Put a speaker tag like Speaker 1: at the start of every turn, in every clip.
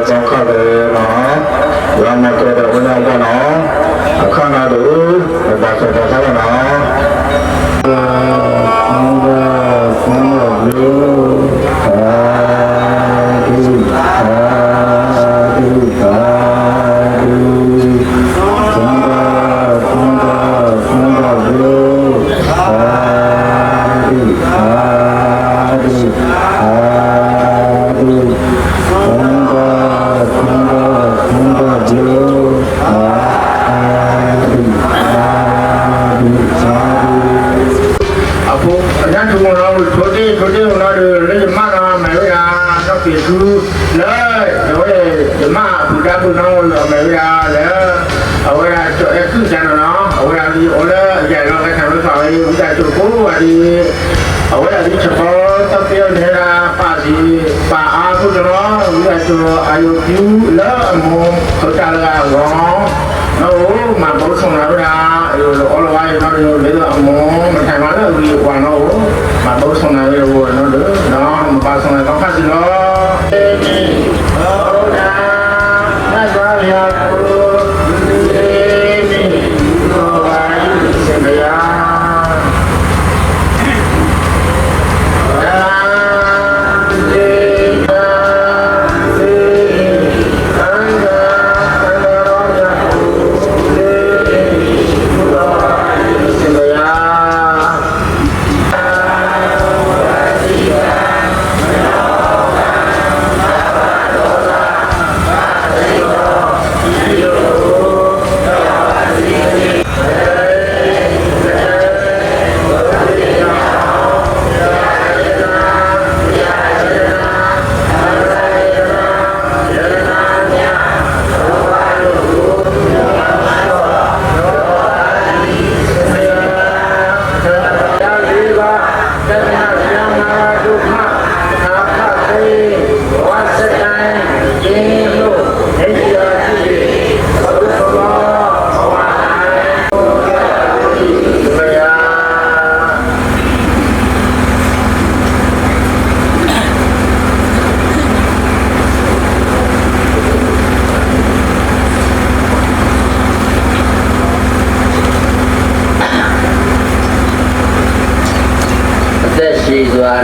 Speaker 1: con khá về nó làm một cái đầu ra cho nó khá là đủ và sẽ có cái nó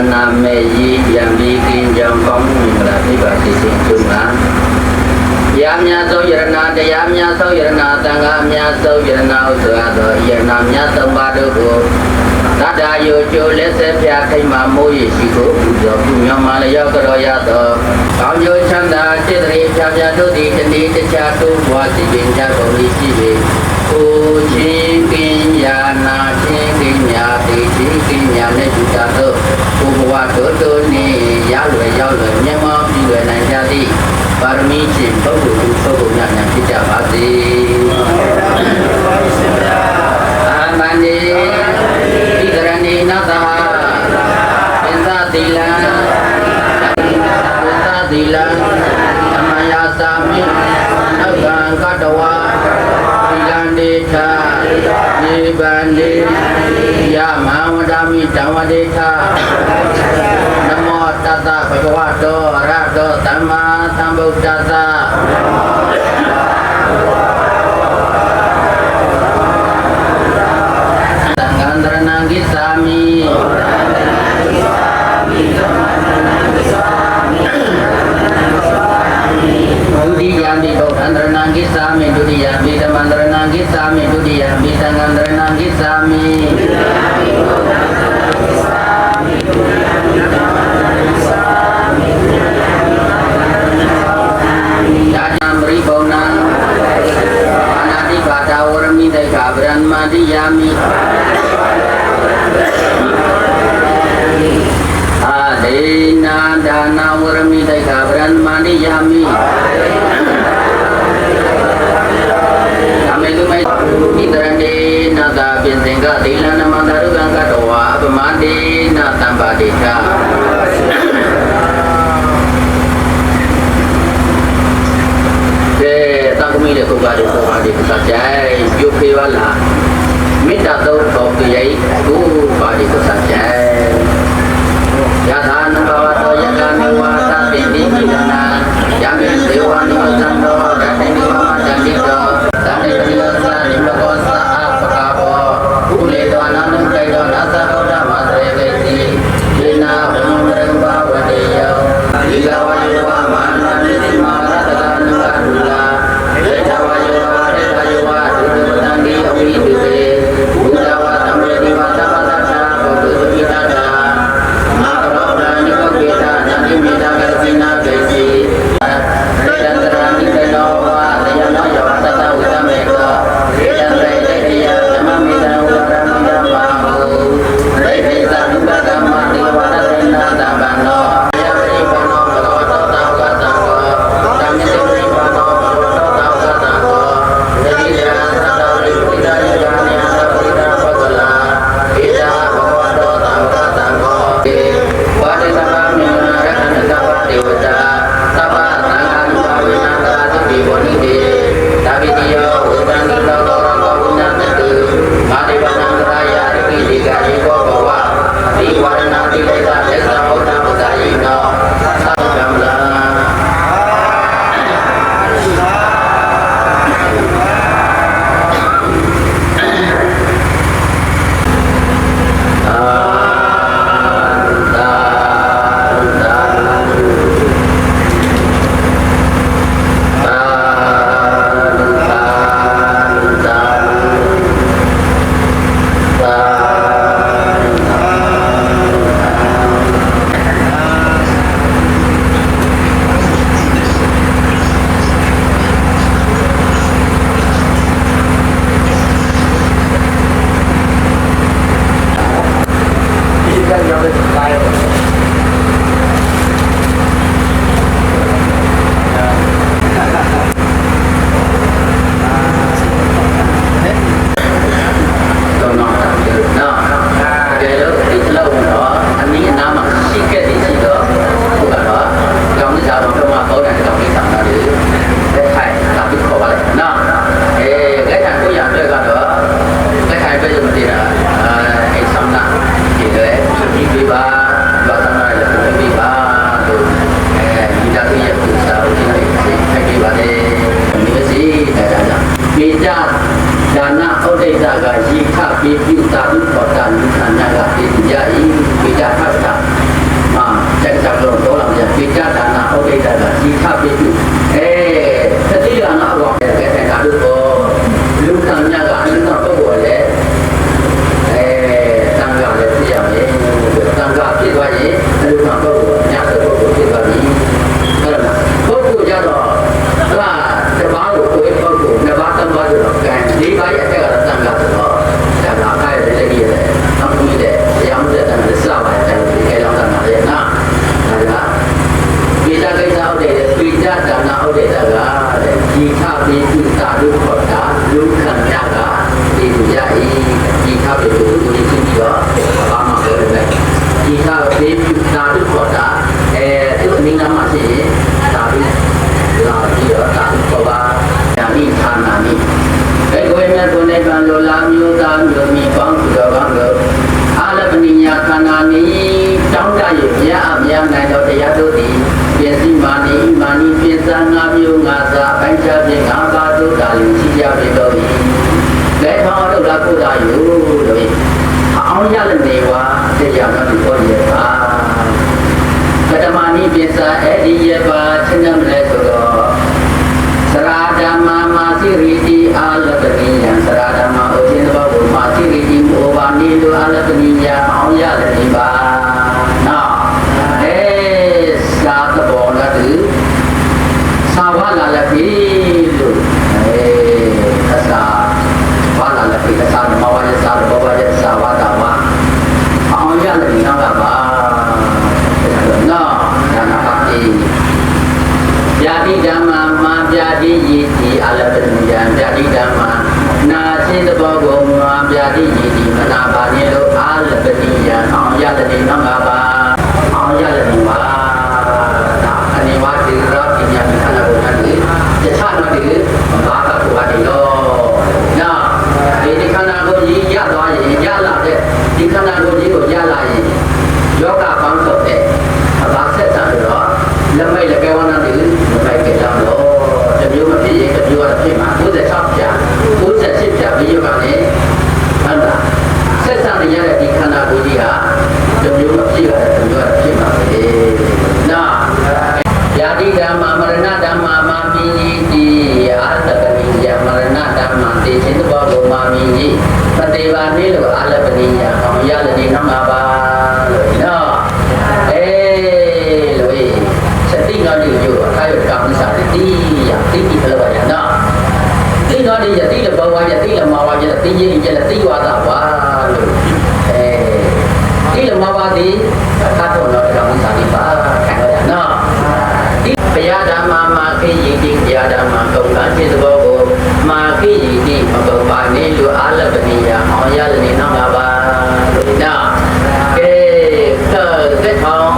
Speaker 2: Nam mê di yang di kinh trong công mình là thi bà thị sinh chung á yam nha sâu yirana de yam nha sâu yirana tanga nha sâu yirana usra do yirana nha sâu ba do ko tada yo cho le se phya khai ma mo yi shi ko do punya ma le yo ko do ya do kaung yo chanda chitri phya phya do di chandi te cha tu wa si bin cha ko ni si be ko chin kin ya na chin kin ညာတိတိကိညာနဲ့ယူတာတော့ဘုဘဝတို့တို့နေရောက်လွယ်မျက်မှောက်ပြုလွယ်နိုင်ကြသည့်ပါရမီရှင်ပုဂ္ဂိုလ်သူပုဂ္ဂိုလ်များဖြစ်ကြပါစေအာမန္တိဣဒရဏိနသဟပင်သတိလံသီလံသမယသာမိနောကံကတဝါသီလံဒေထာနိဗ္ဗာန်ေယမံဝဒာမိတံဝဒေထာနမောတတဗုဒ္ဓဝတ္တောအရဟတောသမ္မာသမ္ဗုဒ္ဓတ္တသံဃံတရဏံဂိသာမိဒုတိယံပိဗုဒ္ဓံတရဏံဂိသာမိဒုတိယံပိဓမ္မံတရဏံဂိသာမိဒုတိယံပိသံဃံတရဏံဂိသာမိယာယံပရိပုံနာအနာတိပါဒဝရမိတေကဗရဏမတိယာမိအာဒေနာဒါနာဝရမိတေကဗရဏမတိယာမိအမေတုမေဣတရဏေနာတာပိသင်္ဂသီလနမန္တရုကံကတဝါအပမတေနာတံပါတိတာตั้งก็มีเด็กคนบ้านเด็กคนบ้านเด็กสัจใจยุคเทวลามิตรโตโตกิยัยกูบ้านเด็กสัจใจยะธานุภาวะโตยะกานิวาตาตินิมิตนายามิเสวานิสันโตดันตินิมาจันติโตสันติปริยสานิมโกสะอาปะกาโบภูเลโตอนันตุไกโตนัสสะโตธรรมะเสเกติยินาหุมเรงภาวติโยลีลาวะโยวะมานะนิสิมารัตตานุกาดุลาเดชาวะโยวะเดชะโยวะดุตุตังกิอภิตุเตบุตตวะธัมเมติวะสัพพะตัสสะโพตุสุขิตานาคโรปรานิโกเกตานันติเมตากสินาเกสิเดชันตรานิเกน ကြောင့်တော့ဒီပေါ်ရပါပထမနိပိစာအဲ့ဒီရပါချင်းနမလဲဆိုတော့သရာဓမ္မမာစီရီတိအာလပနိယံသရာဓမ္မအချင်းတော်ဘုမာစီရီတိဘောဘာနိလူအာလပနိယံအောင်ရတယ်ဒီပါနော်သာသဘောလာတူသာဝလာလပိလို့အစာဝလာလပိအစာမဝရစာဘောဝရစာဝတာဝအောင်ရတယ်ဒီနောက်ကပါနော်ဒါနာပါတိဗျာတိဓမ္မမာဗျာတိယိတိအလပနိယံဗျာတိဓမ္မနာစေတဘောကိုမာဗျာတိယိတိမနာပါနေလို့အလပနိယံအောင်ရတယ်ဒီနောက်ကပါအောင်ရတယ်ဒီပါအနေဝါဒီရောပညာပခဏဘုရားကြီးယထာနာတိဘာကဘုရားတိလောနာဒီခန္ဓာကိုယ်ကြီးရသွားရင်ရလာတဲ့ဒီခန္ဓာကိုယ်ကြီးကိုရလာရင်ယောဂပေါင်းစုံတဲ့ဘာဆက်တာတော့လက်မိတ်လက်ဝါးနာတိလက်မိတ်ကြောင့်တော့တမျိုးမဖြစ်ရင်တမျိုးကတော့ဖြစ်မှာ96ပြ98ပြပြီးရပါလေဟုတ်လားဆက်ဆံရတဲ့ဒီခန္ဓာကိုယ်ကြီးဟာတမျိုးမဖြစ်ရတဲ့တမျိုးကတော့ဖြစ်မှာပဲနာယာတိဓမ္မမရဏဓမ္မမာမိတိအာတပနိယမရဏဓမ္မတေခြင်းဘောကိုမာမိတိပတေဘာနေလို့အာလပနိယအောင်ရလည်းနောင်ပါလို့နော်လို့စတိတော်ဒီယူအခါရကမ္မစာတိယတိတိဘလဝရနော်တိတော်ဒီယတိလဘဝယတိလမဝယတိယေယတိဝါဒဝါလို့တိလမဝတိအခါတော်တော့ကမ္မစာတိပါခံရနော်ဘုရားဓမ္မမာခိယိတိဘုရားဓမ္မကုံကစေတဘောကိုမာခိယိတိမကုံပါနေလို့အာလပနိယအောင်ရလည်းနောင်ပါပါလို့နော်ကဲသက်ထောင်း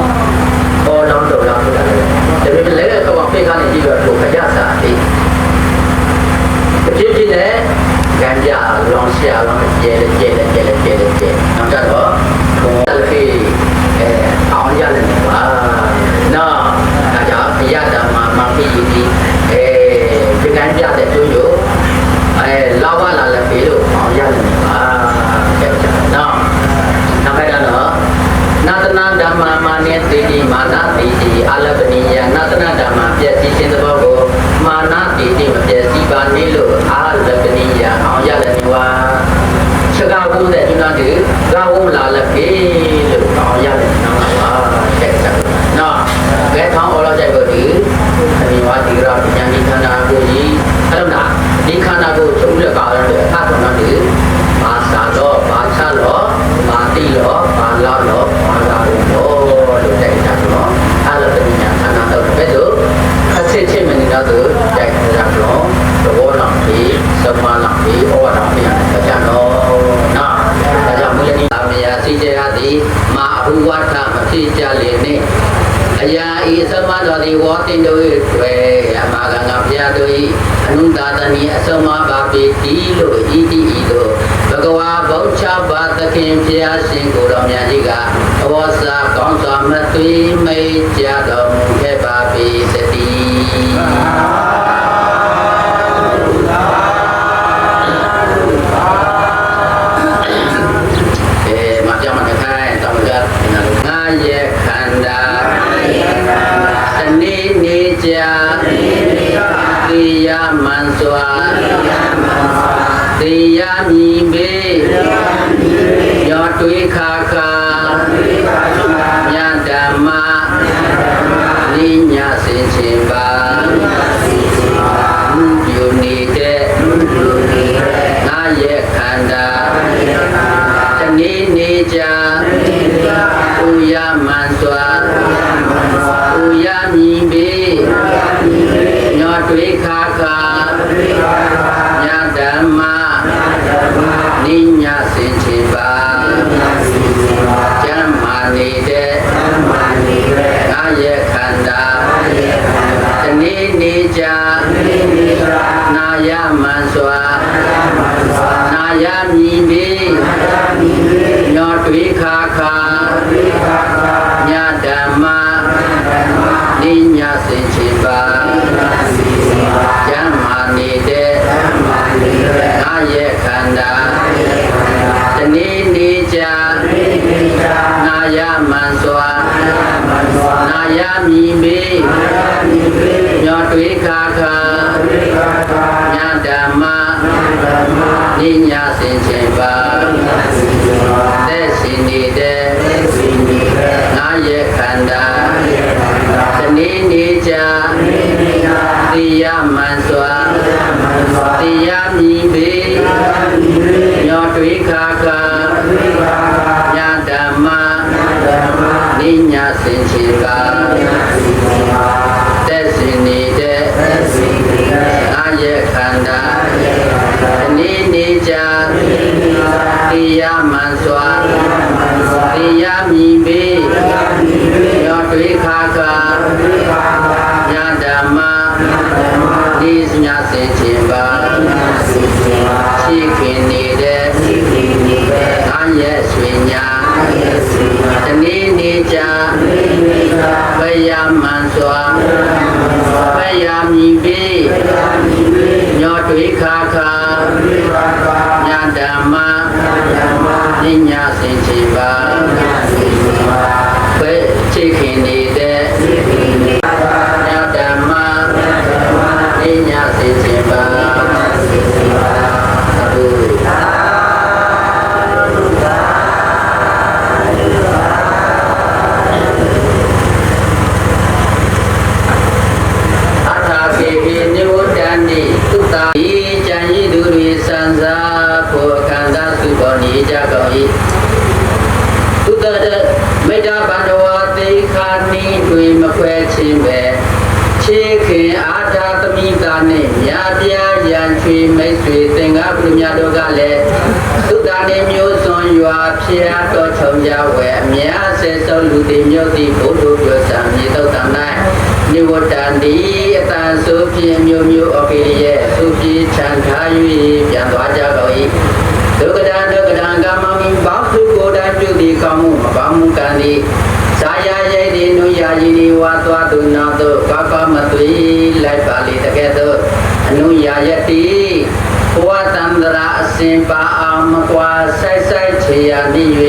Speaker 2: ပေါ်လောင်းတော်လောင်းဆိုတာလေဒါပေမဲ့လည်းတော့ဖိတ်ခါနေကြည့်တော့ခကြစာတိဖြစ်ဖြစ်နဲ့ကံကြလောင်းရှာလောင်းကျဲနောက်ကြတော့ဘုရားခေအောင်ရလည်းပါနော်ဒါကြောင့်ဘုရားဓမ္မမာခိယိတိဒီကံကြတဲ့ကျိုးကျိုးလာဝလာလည်းပြီလို့အောင်ရလည်းပါတဲ့နော်နောက်ပဲတော့နာတနာဓမ္မမာနေတိတိမာနတိတိအလပနိယနာတနာဓမ္မပြည့်စည်ခြင်းသဘောကိုမာနတိတိမပြည့်စည်ပါနေလို့အာလပနိယအောင်ရလည်းပါချက်ကောက်တဲ့ကျွမ်းတဲ့ကာဝုလာလည်းပြီလို့အောင်ရလည်းနော်ပါတဲ့နော်ကဲထောင်းအော်လောက်ကြိုက်ဖို့ဒီအနေဝါဒီရာပညာဒီခန္ဓာကိုကြီးအဲ့တော့ဒီခန္ဓာကိုချုပ်လက်ပါတော့အခါတော့ဒီဘာသာတော့ဘာချတော့ဘာတိတော့ဘာလာတော့ဘာလာတော့လို့တိုက်တာတော့အဲ့လိုပညာခန္ဓာတော့ပဲဆိုအစစ်ချင်းမနေတော့တိုက်တာတော့ဘောလောက်ပြီးသမလောက်ပြီးဩဝါဒပြရတယ်ကြတော့နော်ဒါကြောင့်မူလနိအမယာစိတ်ရသည်မာအဘုဝါဒမဖြစ်ကြလေနဲ့အယာဤသမတော်သည်ဝေါတင်တို့တွေ့အမဂငါဘုရားတို့၏အနုသာသနိအဆုံးမပါပေတိလို့ဤတိဤတို့ဘဂဝါဗုဒ္ဓဘာသခင်ဘုရားရှင်ကိုယ်တော်မြတ်ကြီးကဘောဇာကောင်းစွာမသွေးမိတ်ကြတော်မူခဲ့ပါပေသတည်းမပြောင်းမခိုင်းတောင်းကြငါရဲ့ခန္ဓာတနေ့နေကြသေယမန်စွာသေယမြည်ပေရောတွေးခါခါညဓမ္မနိညာစင်ချင်းပါပြုနေတဲ့ငါရဲ့ခန္ဓာတနေ့နေကြဥယမန်စွာဥယမြည်ပေညောတွေးခါခါညဓမ္မနိညာစင်ချင်းပါကျမ်းမာနေတဲ့ငါရဲ့ခန္ဓာတနေ့နေကြနာယမန်စွာနာယမြည်ပေညောတွေးခါခါညဓမ္မနိညာစင်ချင်းပါကျမ်းမာနေတဲ့ငါရဲ့ခန္ဓာတနေ့နေကြ မြည်မေညောတွေခါခါညာဓမ္မနိညာစင်ချင်းပါသက်ရှင်နေတဲ့ငါရဲ့ခန္ဓာတနေ့နေ့ကြာတရားမှန်စွာတရားမြည်ပေညောတွေခါခါညာဓမ္မနိညာစင်ချင်းပါသက်ရှင်နေတဲ့ငါရဲ့ခန္ဓာတနေ့နေ့ကြာတရားမှန်စွာတရားမြည်ပေညောတွေခါခါညာဓမ္မနိညာစင်ချင်းပါရှိခင်နေတဲ့အာရဲ့ဆွေညာတနေ့နေ့ကြာဘယမှန်စွာဘယမြည်ပေညောတွေခါခါညာဓမ္မနိညာစင်ချင်းပါဘယ်ရှိခင်နေတဲ့ညာဓမ္မနိညာစင်ချင်းပါကြကောဤသုတတမေတ္တာဘန္ဒဝသေခာနိတွင်မခွဲခြင်းပဲခြေခင်အာထာသမိတာနှင့်မြာပြာရန်ချွေမိတ်ဆွေသင်္ဃပုညတို့ကလည်းသုတနေမျိုးစွန်ရွာဖျားတော်ထုံကြဝဲအများဆဲဆုံးလူတိမျိုးတိဘုဒ္ဓပြောစံမြေတုတ်တံ၌နိဝတ္တန်ဒီအတန်ဆိုဖြင့်မျိုးမျိုးအပိရဲ့သူပြေချန်ထား၍ပြန်သွားကြကောဤဒုက္ခဒံကာမမိဘောသူကိုယ်တိုင်ပြုသည့်ကောင်းမှုမကောင်းမှုကံသည်ဇာယရိတ်ဒီနုယာယီဒီဝါသွားသူနောက်သို့ကောကောမသွေလိုက်ပါလေတကဲ့သို့အနုယာယတိဘဝတန္တရာအစဉ်ပါအောင်မကွာဆိုင်ဆိုင်ချေရနေ၍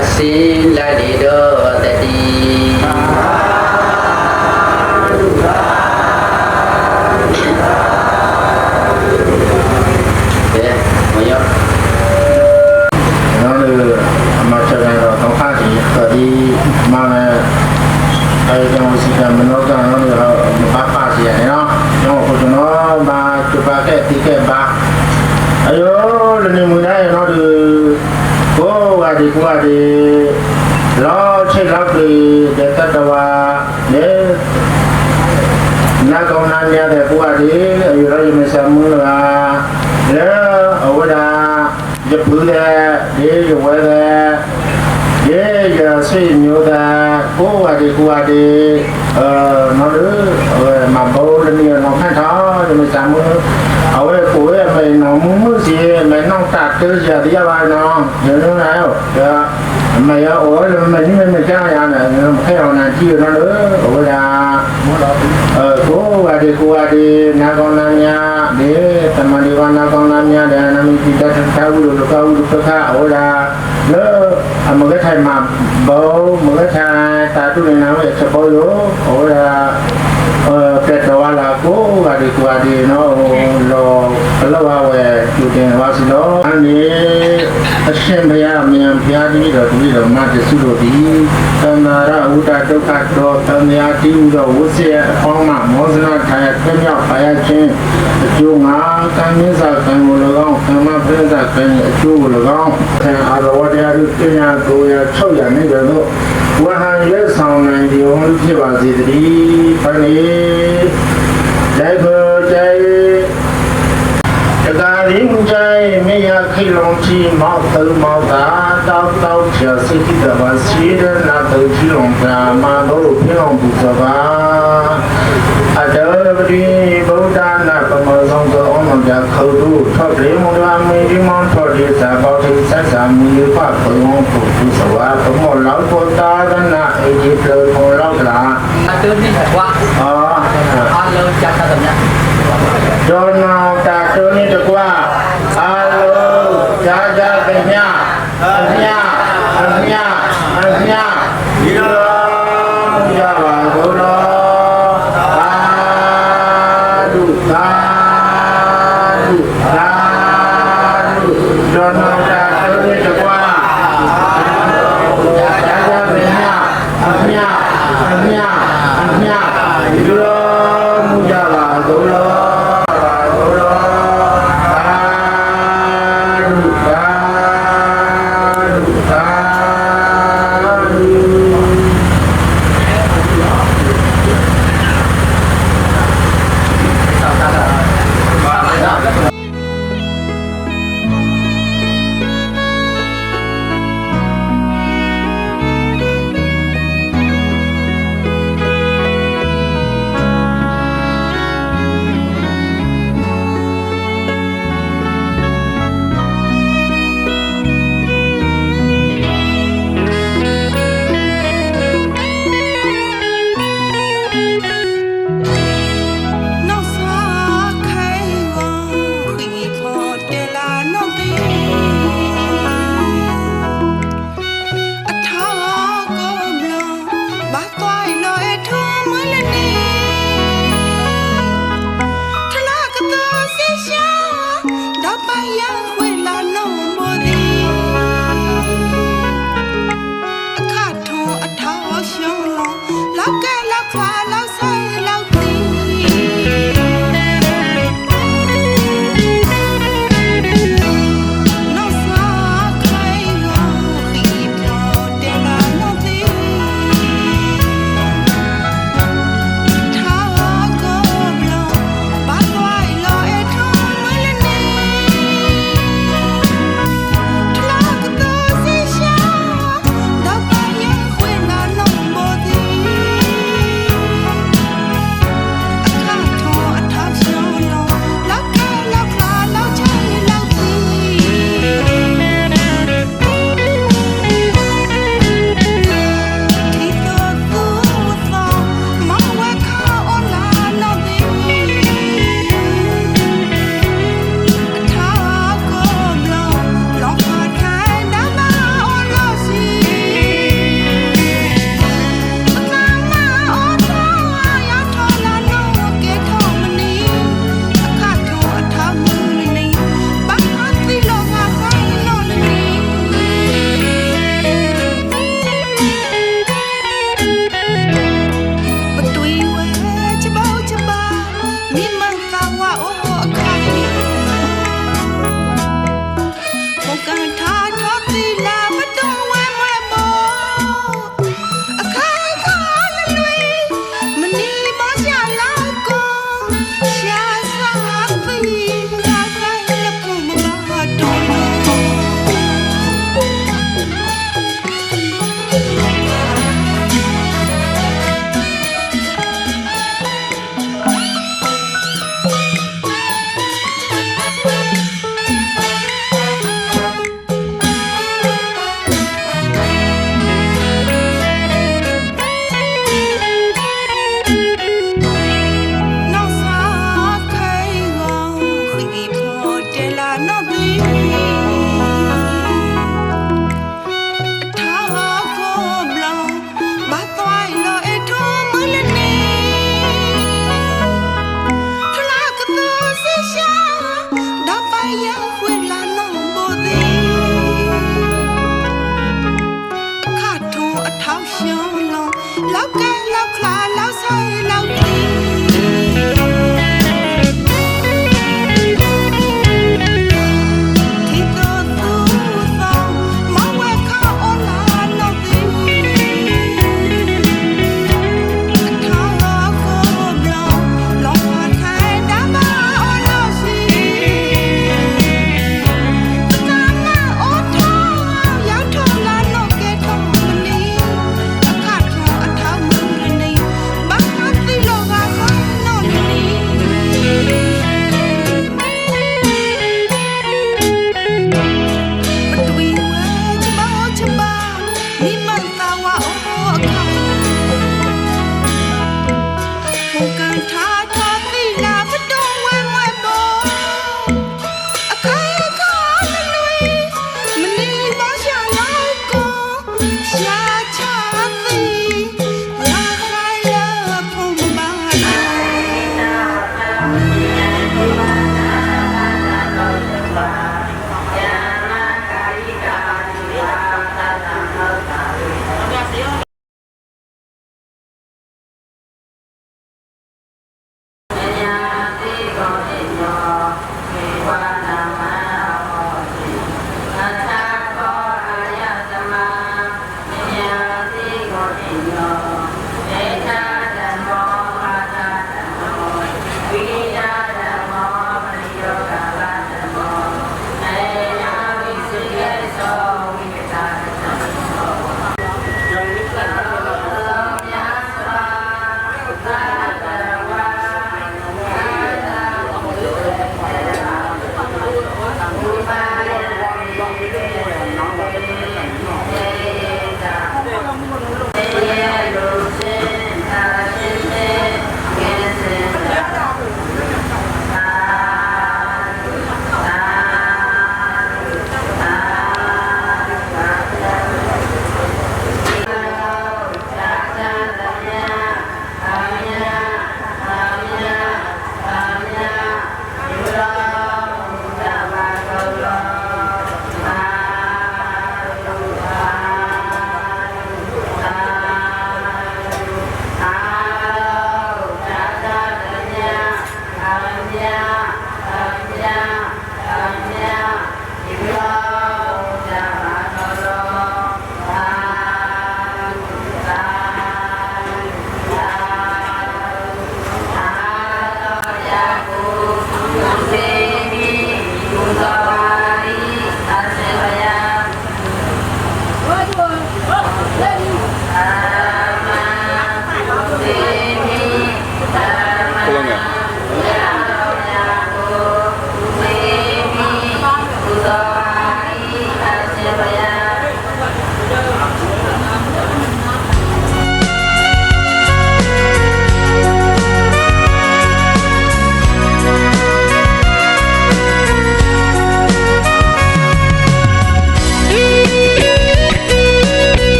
Speaker 2: အစဉ်လိုက်လေတော့တတိ
Speaker 1: မနောကံတော့ဘာပါစီရနော်တော့ဘုရားဘာကျပါတဲ့တိကဘာအယောလည်းမနိုင်တော့ဒီကိုဝါဒီလောချိတ်လောက်တွေတတဝါနေနာကောင်းနာရတဲ့ကိုဝါဒီအယောရမစမှုလားလေအဝဒရပူတဲ့ဒီဝဲတဲ့ရေရစိမျိုးတာကိုဝါဒီနော်လေမဘောလည်းနေတော့ဖတ်ထားတယ်မစမ်းဘူးအဝဲကိုဝဲပဲနော်မှုစီမဲနောက်တာတေးရတရားပါနော်ညနေရောဒါမရအော်လည်းမင်းမကြားရနဲ့ဖဲအောင်နာကြည့်နော်လေဟိုဒါကိုဝါဒီနာကောင်းနာများဒီတမန်ဒီဝနာကောင်းနာများတဲ့နာမည်တိတတ်ထားဘူးလို့ကောင်းလို့ခါဟိုဒါလောအမကထိုင်မှာဘောမကထိုင်တာတူနေနာရဲ့စပေါ်ရောဟိုဒါကဲတော့လာကိုဝါဒီနော်လောဘလောဝဲကျူတင်ဝါစီလောအနေအရှင်ဘုရားမြန်ဘုရားကြီးတော်ဒီတော်မတစုတို့ဒီသန္တာရဥဒ္ဒဒုက္ခတော်သံဃာတိဥတော်ဝစီအပေါင်းမှမောဇနာထာယပြမြောက်ပါရခြင်းအကျိုးငါကံမြင့်စွာကံကို၎င်းကမ္မပြစ္ဆာကံအကျိုးကို၎င်းခံအာရဝတရားတို့တင်ညာကိုရ600နေကြတော့ဝဟန်လက်ဆောင်နိုင်ဒီဝန်းဖြစ်ပါစေတည်းဖန်လေလိုက်ဖို့ใจတကာရင်းใจမေယခိလုံချီမောက်တုံမောက်တာတောက်ချစိတ်တဘာစီရနာတုချီလုံကာမဘုပြောင်းပူစပါအတောပတိဗုဒ္ဓနာပမောဆောင်သောအမှန်ပြခုတ်တို့ထောက်လေမွန်လာမင်းဒီမောင်ထော်ဒီစာပေါတိဆက်စာမီဖတ်ခုံပုပ္ပစဝါပမောလောက်ပေါ်တာကနာအေဒီပလောပေါ်လောက်လာ
Speaker 2: အတုနိဝါအားလုံးကြတာဗျာ
Speaker 1: ဒေါနာတာတုန်တကွာအားလုံးဂျာဂျာပညာအမြဒီလိုရပါ
Speaker 3: လောက်ကဲလောက်ခလာလောက်ဆိုင်လောက်တီတီတော်သူသောမဝဲခအွန်လာနောက်တီအထာကိုပြောင်းလောကထိုင်တမအွန်လို့ရှိတမအွန်ထောင်းရောက်ထောင်းလာတော့ကဲထောင်းမနီအခါထောင်းအထောင်းမနေဘာသာတိလောက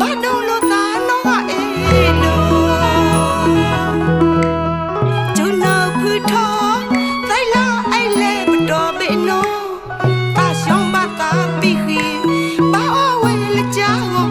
Speaker 3: ဘာလို့လို့သာတော့ကအေးလို့ကျွန်တော်ဖူထောသိလာအိုင်လေဘတော်ဘေနိုတာရှောင်းဘာတာပြီးခီဘာဝဲလကြောင်းလို့